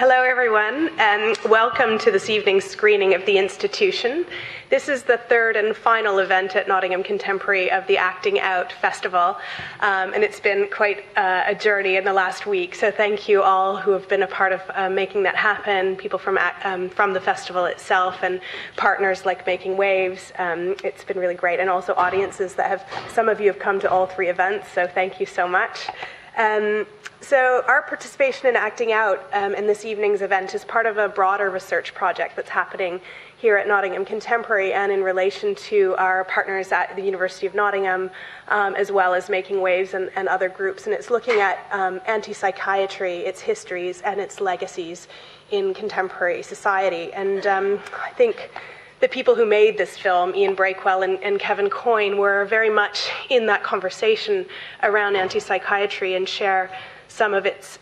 Hello everyone, and welcome to this evening's screening of The Institution. This is the third and final event at Nottingham Contemporary of the Acting Out Festival, and it's been quite a journey in the last week, so thank you all who have been a part of making that happen, people from the festival itself and partners like Making Waves. It's been really great, and also audiences that some of you have come to all three events, so thank you so much. So our participation in Acting Out in this evening's event is part of a broader research project that's happening here at Nottingham Contemporary and in relation to our partners at the University of Nottingham, as well as Making Waves and other groups. And it's looking at anti-psychiatry, its histories, and its legacies in contemporary society. And I think the people who made this film, Ian Breakwell and Kevin Coyne, were very much in that conversation around anti-psychiatry and share some of its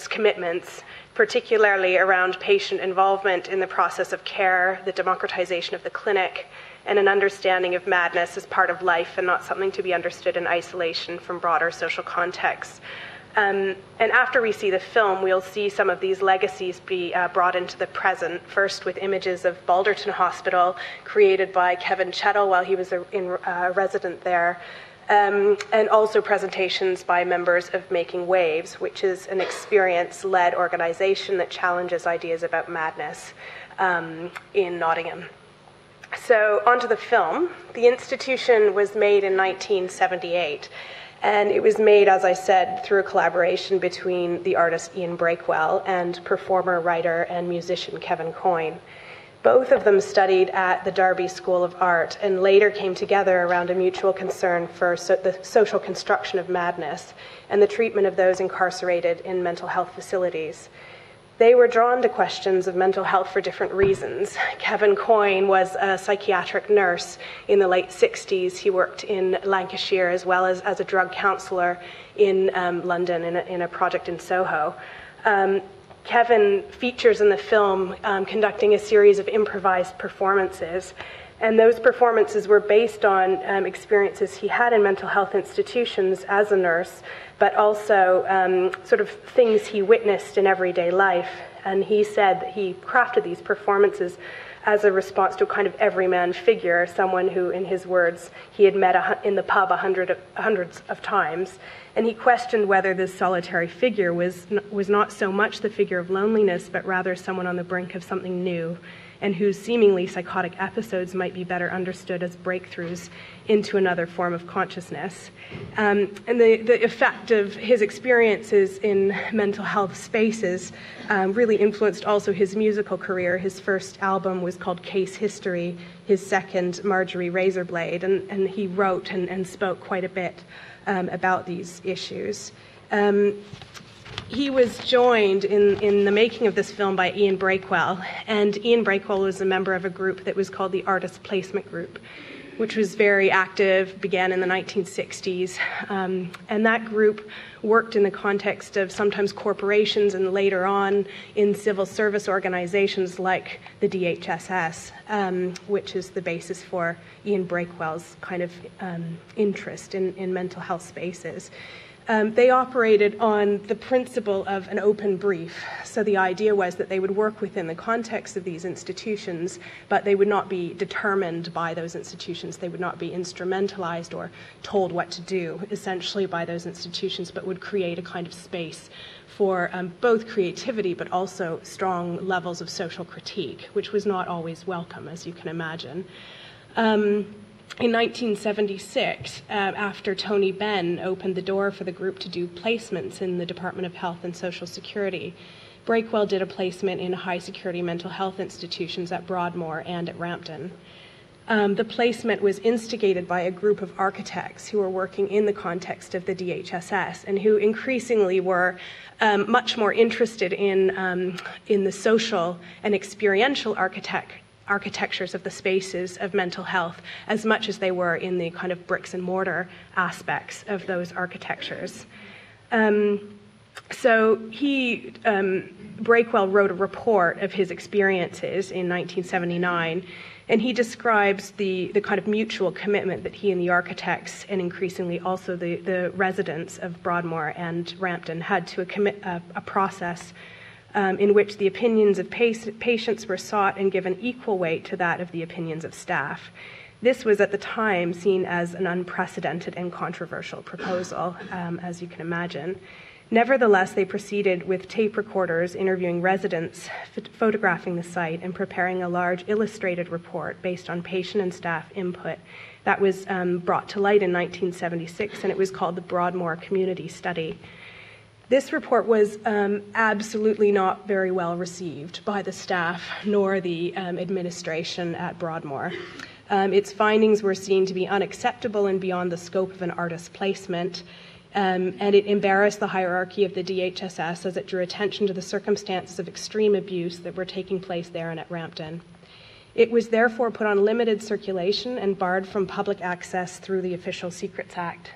commitments, particularly around patient involvement in the process of care, the democratization of the clinic, and an understanding of madness as part of life and not something to be understood in isolation from broader social contexts. And after we see the film, we'll see some of these legacies be brought into the present, first with images of Balderton Hospital created by Kevin Chettle while he was a resident there, and also presentations by members of Making Waves, which is an experience-led organization that challenges ideas about madness in Nottingham. So onto the film. The Institution was made in 1978. And it was made, as I said, through a collaboration between the artist Ian Breakwell and performer, writer, and musician Kevin Coyne. Both of them studied at the Derby School of Art and later came together around a mutual concern for the social construction of madness and the treatment of those incarcerated in mental health facilities. They were drawn to questions of mental health for different reasons. Kevin Coyne was a psychiatric nurse in the late 60s. He worked in Lancashire as well as a drug counsellor in London in a project in Soho. Kevin features in the film conducting a series of improvised performances, and those performances were based on experiences he had in mental health institutions as a nurse, but also sort of things he witnessed in everyday life. And he said that he crafted these performances as a response to a kind of everyman figure, someone who, in his words, he had met in the pub hundreds of times. And he questioned whether this solitary figure was not so much the figure of loneliness, but rather someone on the brink of something new, and whose seemingly psychotic episodes might be better understood as breakthroughs into another form of consciousness. And the effect of his experiences in mental health spaces really influenced also his musical career. His first album was called Case History, his second, Marjorie Razorblade, and he wrote and spoke quite a bit about these issues. He was joined in the making of this film by Ian Breakwell, and Ian Breakwell was a member of a group that was called the Artist Placement Group, which was very active, began in the 1960s, and that group worked in the context of sometimes corporations and later on in civil service organizations like the DHSS, which is the basis for Ian Breakwell's kind of interest in mental health spaces. They operated on the principle of an open brief. So the idea was that they would work within the context of these institutions, but they would not be determined by those institutions. They would not be instrumentalized or told what to do, essentially, by those institutions, but would create a kind of space for both creativity but also strong levels of social critique, which was not always welcome, as you can imagine. In 1976, after Tony Benn opened the door for the group to do placements in the Department of Health and Social Security, Breakwell did a placement in high-security mental health institutions at Broadmoor and at Rampton. The placement was instigated by a group of architects who were working in the context of the DHSS and who increasingly were much more interested in the social and experiential architectures of the spaces of mental health as much as they were in the kind of bricks and mortar aspects of those architectures. So Breakwell wrote a report of his experiences in 1979, and he describes the kind of mutual commitment that he and the architects, and increasingly also the residents of Broadmoor and Rampton, had to a process in which the opinions of patients were sought and given equal weight to that of the opinions of staff. This was at the time seen as an unprecedented and controversial proposal, as you can imagine. Nevertheless, they proceeded with tape recorders, interviewing residents, photographing the site, and preparing a large illustrated report based on patient and staff input that was brought to light in 1976, and it was called the Broadmoor Community Study. This report was absolutely not very well received by the staff nor the administration at Broadmoor. Its findings were seen to be unacceptable and beyond the scope of an artist's placement, and it embarrassed the hierarchy of the DHSS as it drew attention to the circumstances of extreme abuse that were taking place there and at Rampton. It was therefore put on limited circulation and barred from public access through the Official Secrets Act.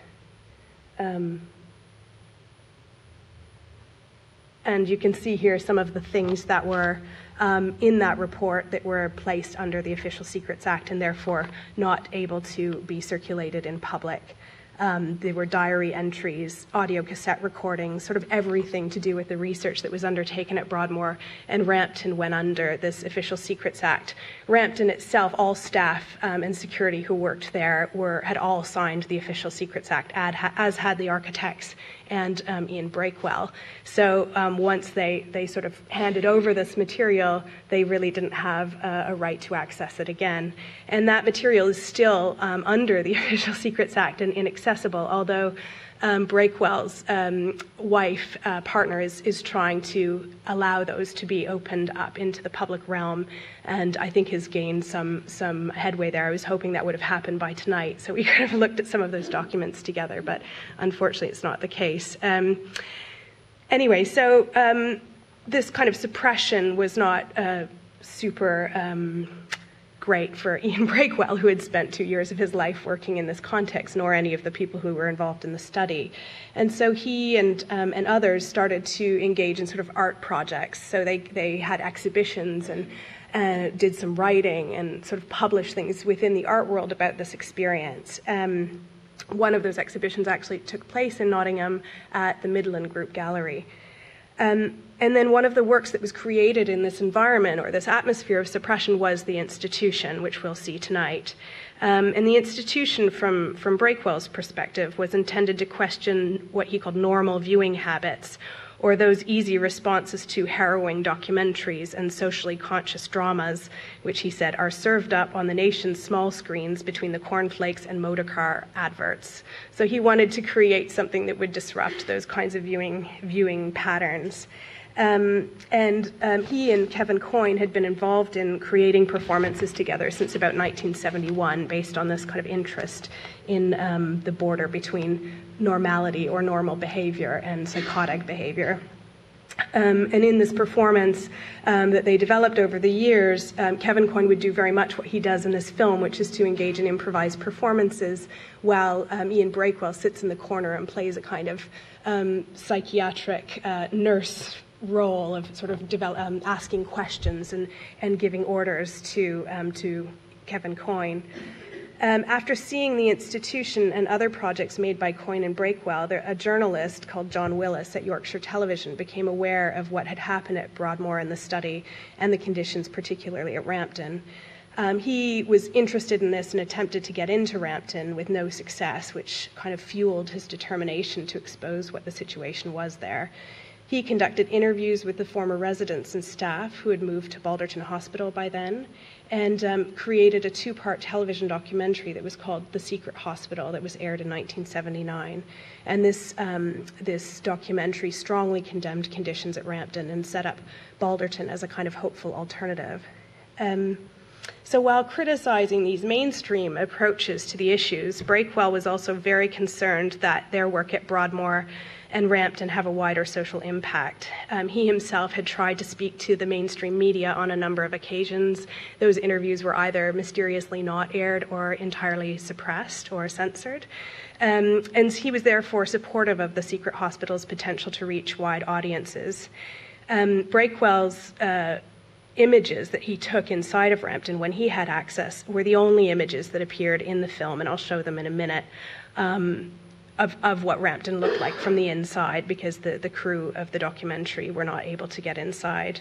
And you can see here some of the things that were in that report that were placed under the Official Secrets Act and therefore not able to be circulated in public. There were diary entries, audio cassette recordings, sort of everything to do with the research that was undertaken at Broadmoor, and Rampton went under this Official Secrets Act. Rampton itself, all staff and security who worked there had all signed the Official Secrets Act, as had the architects and Ian Breakwell. So once they sort of handed over this material, they really didn't have a right to access it again. And that material is still under the Official Secrets Act and inaccessible, although Breakwell's wife, partner, is trying to allow those to be opened up into the public realm, and I think has gained some headway there. I was hoping that would have happened by tonight, so we could have looked at some of those documents together, but unfortunately it's not the case. Anyway, so this kind of suppression was not super great for Ian Breakwell, who had spent 2 years of his life working in this context, nor any of the people who were involved in the study. And so he and others started to engage in sort of art projects. So they had exhibitions and did some writing and sort of published things within the art world about this experience. One of those exhibitions actually took place in Nottingham at the Midland Group Gallery. And then one of the works that was created in this environment or this atmosphere of suppression was the institution, which we'll see tonight. And the institution, from Breakwell's perspective, was intended to question what he called normal viewing habits, or those easy responses to harrowing documentaries and socially conscious dramas, which he said are served up on the nation's small screens between the cornflakes and motorcar adverts. So he wanted to create something that would disrupt those kinds of viewing patterns. He and Kevin Coyne had been involved in creating performances together since about 1971, based on this kind of interest in the border between normality or normal behavior and psychotic behavior. And in this performance that they developed over the years, Kevin Coyne would do very much what he does in this film, which is to engage in improvised performances, while Ian Breakwell sits in the corner and plays a kind of psychiatric nurse role of sort of asking questions and giving orders to Kevin Coyne. After seeing the institution and other projects made by Coyne and Breakwell, a journalist called John Willis at Yorkshire Television became aware of what had happened at Broadmoor in the study and the conditions particularly at Rampton. He was interested in this and attempted to get into Rampton with no success, which kind of fueled his determination to expose what the situation was there. He conducted interviews with the former residents and staff who had moved to Balderton Hospital by then, and created a 2-part television documentary that was called The Secret Hospital that was aired in 1979. And this documentary strongly condemned conditions at Rampton and set up Balderton as a kind of hopeful alternative. So while criticizing these mainstream approaches to the issues, Breakwell was also very concerned that their work at Broadmoor and Rampton have a wider social impact. He himself had tried to speak to the mainstream media on a number of occasions. Those interviews were either mysteriously not aired or entirely suppressed or censored. And he was therefore supportive of the secret hospital's potential to reach wide audiences. Breakwell's images that he took inside of Rampton when he had access were the only images that appeared in the film, and I'll show them in a minute. of what Rampton looked like from the inside, because the crew of the documentary were not able to get inside.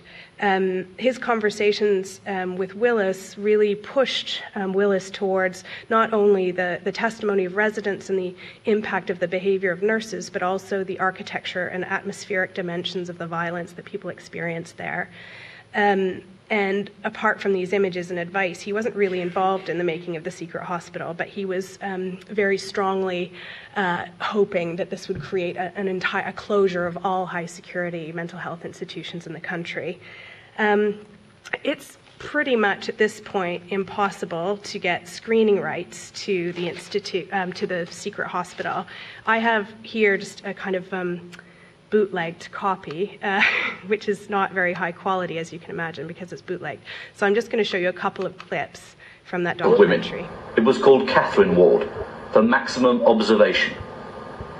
His conversations with Willis really pushed Willis towards not only the testimony of residents and the impact of the behavior of nurses, but also the architecture and atmospheric dimensions of the violence that people experienced there. And apart from these images and advice, he wasn't really involved in the making of the secret hospital, but he was very strongly hoping that this would create a closure of all high security mental health institutions in the country. It's pretty much at this point impossible to get screening rights to the to the secret hospital. I have here just a kind of bootlegged copy, which is not very high quality, as you can imagine, because it's bootlegged. So I'm just going to show you a couple of clips from that documentary. It was called Catherine Ward, for maximum observation.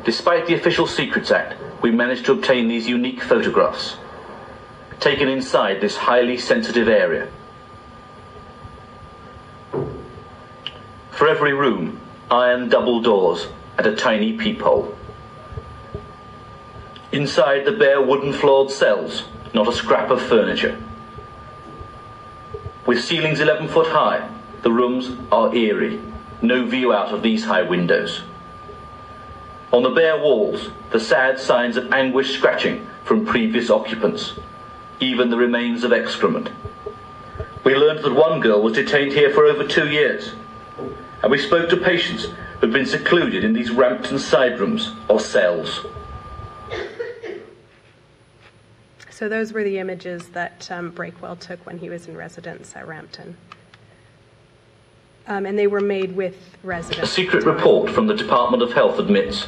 Despite the Official Secrets Act, we managed to obtain these unique photographs, taken inside this highly sensitive area. For every room, iron double doors and a tiny peephole. Inside the bare wooden-floored cells, not a scrap of furniture. With ceilings 11 foot high, the rooms are eerie. No view out of these high windows. On the bare walls, the sad signs of anguished scratching from previous occupants, even the remains of excrement. We learned that one girl was detained here for over 2 years, and we spoke to patients who had been secluded in these Rampton side rooms or cells. So those were the images that Breakwell took when he was in residence at Rampton. And they were made with residents. A secret report from the Department of Health admits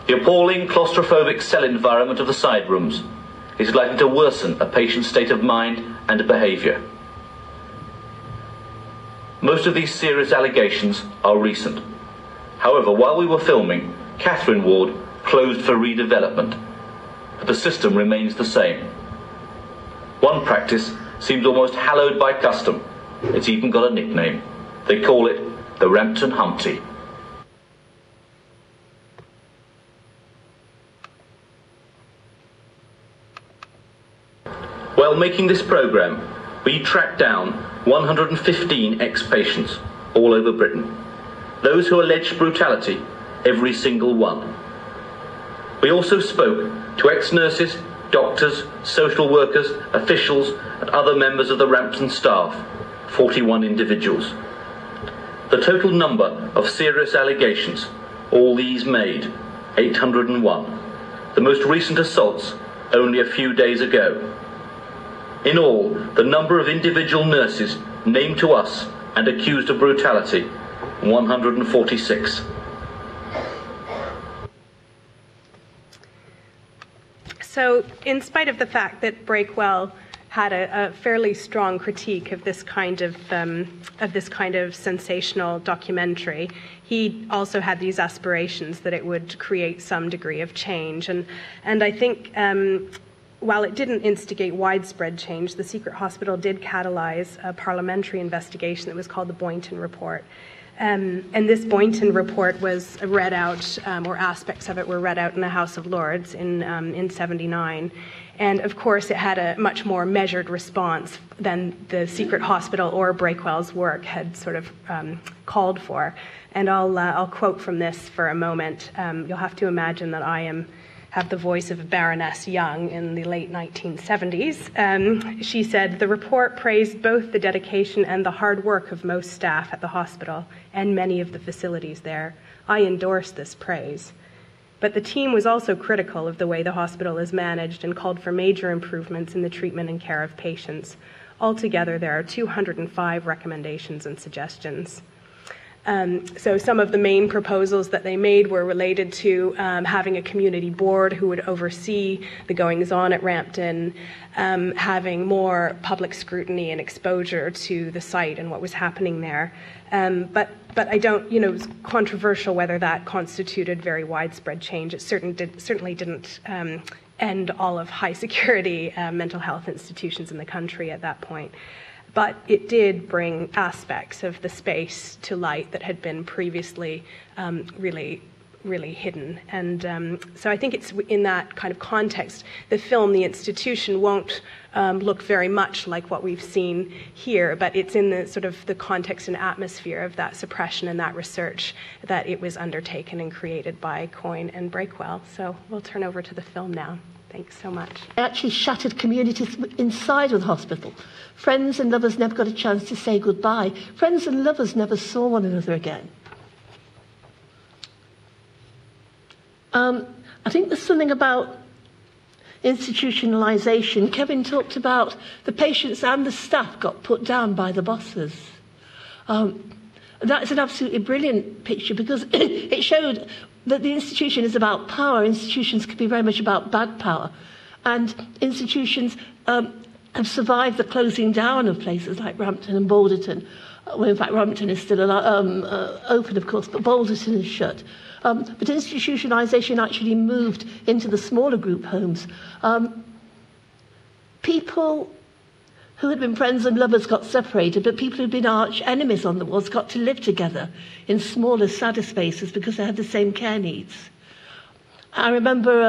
the appalling claustrophobic cell environment of the side rooms is likely to worsen a patient's state of mind and behaviour. Most of these serious allegations are recent. However, while we were filming, Catherine Ward closed for redevelopment, but the system remains the same. One practice seems almost hallowed by custom. It's even got a nickname. They call it the Rampton Humpty. While making this programme, we tracked down 115 ex-patients all over Britain. Those who alleged brutality, every single one. We also spoke to ex-nurses, doctors, social workers, officials, and other members of the Rampton staff, 41 individuals. The total number of serious allegations, all these made, 801. The most recent assaults only a few days ago. In all, the number of individual nurses named to us and accused of brutality, 146. So, in spite of the fact that Breakwell had a fairly strong critique of this kind of sensational documentary, he also had these aspirations that it would create some degree of change. And I think while it didn't instigate widespread change, the secret hospital did catalyse a parliamentary investigation that was called the Boynton Report. And this Boynton report was read out, or aspects of it were read out in the House of Lords in 79. And of course, it had a much more measured response than the secret hospital or Breakwell's work had sort of called for. And I'll quote from this for a moment. You'll have to imagine that I have the voice of Baroness Young in the late 1970s. She said, "The report praised both the dedication and the hard work of most staff at the hospital and many of the facilities there. I endorse this praise. But the team was also critical of the way the hospital is managed and called for major improvements in the treatment and care of patients. Altogether, there are 205 recommendations and suggestions." So some of the main proposals that they made were related to having a community board who would oversee the goings-on at Rampton, having more public scrutiny and exposure to the site and what was happening there. But I don't, it was controversial whether that constituted very widespread change. It certainly didn't end all of high security mental health institutions in the country at that point. But it did bring aspects of the space to light that had been previously really really hidden. And so I think it's in that kind of context. The film, The Institution, won't look very much like what we've seen here, but it's in the sort of the context and atmosphere of that suppression and that research that it was undertaken and created by Coyne and Breakwell. So we'll turn over to the film now. Thanks so much. It actually shattered communities inside of the hospital. Friends and lovers never got a chance to say goodbye. Friends and lovers never saw one another again. I think there's something about institutionalization. Kevin talked about the patients and the staff got put down by the bosses. That's an absolutely brilliant picture because it showed that the institution is about power. Institutions can be very much about bad power. And institutions have survived the closing down of places like Rampton and Balderton. Well, in fact, Rampton is still open, of course, but Balderton is shut. But institutionalization actually moved into the smaller group homes. People who had been friends and lovers got separated, but people who'd been arch enemies on the wards got to live together in smaller, sadder spaces because they had the same care needs. I remember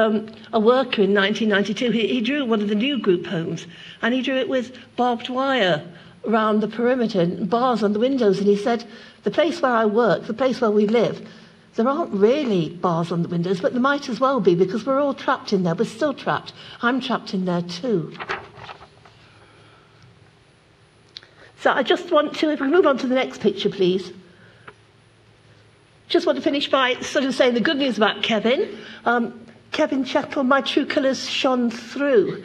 a worker in 1992, he drew one of the new group homes, and he drew it with barbed wire around the perimeter and bars on the windows, and he said, the place where I work, the place where we live, there aren't really bars on the windows, but there might as well be because we're all trapped in there. We're still trapped. I'm trapped in there too. So I just want to, if we move on to the next picture, please. Just want to finish by sort of saying the good news about Kevin. Kevin Chettle, my true colours shone through.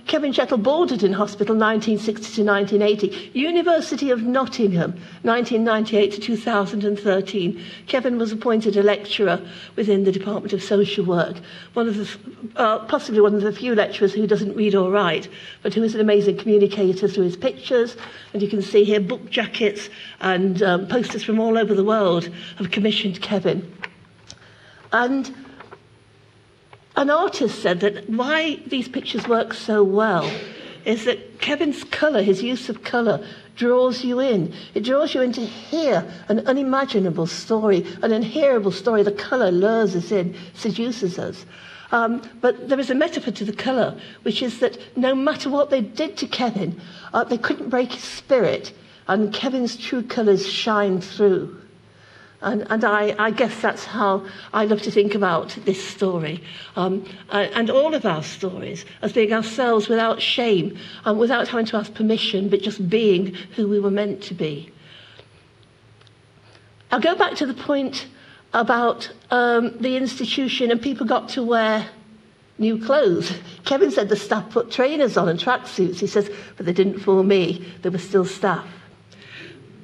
Kevin Chettle, Balderton Hospital, 1960 to 1980. University of Nottingham, 1998 to 2013. Kevin was appointed a lecturer within the Department of Social Work. Possibly one of the few lecturers who doesn't read or write, but who is an amazing communicator through his pictures. And you can see here book jackets and posters from all over the world have commissioned Kevin. And an artist said that why these pictures work so well is that Kevin's colour, his use of colour, draws you in. It draws you in to hear an unimaginable story, an unhearable story. The colour lures us in, seduces us. But there is a metaphor to the colour, which is that no matter what they did to Kevin, they couldn't break his spirit, and Kevin's true colours shine through. And I guess that's how I love to think about this story, and all of our stories, as being ourselves without shame, without having to ask permission, but just being who we were meant to be. I'll go back to the point about the institution and people got to wear new clothes. Kevin said the staff put trainers on and tracksuits. He says, but they didn't fool me. They were still staff.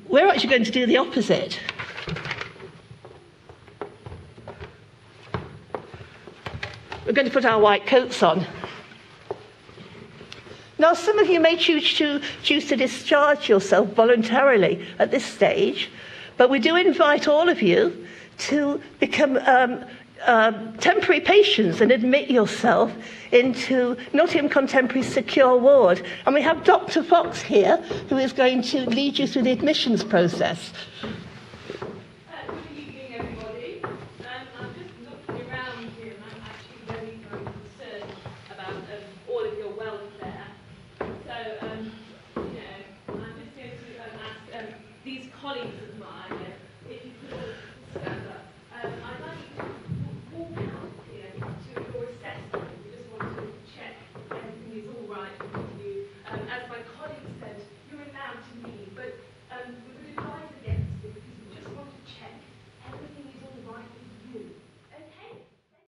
We're actually going to do the opposite. We're going to put our white coats on. Now, some of you may choose to discharge yourself voluntarily at this stage, but we do invite all of you to become temporary patients and admit yourself into Nottingham Contemporary Secure Ward. And we have Dr. Fox here, who is going to lead you through the admissions process.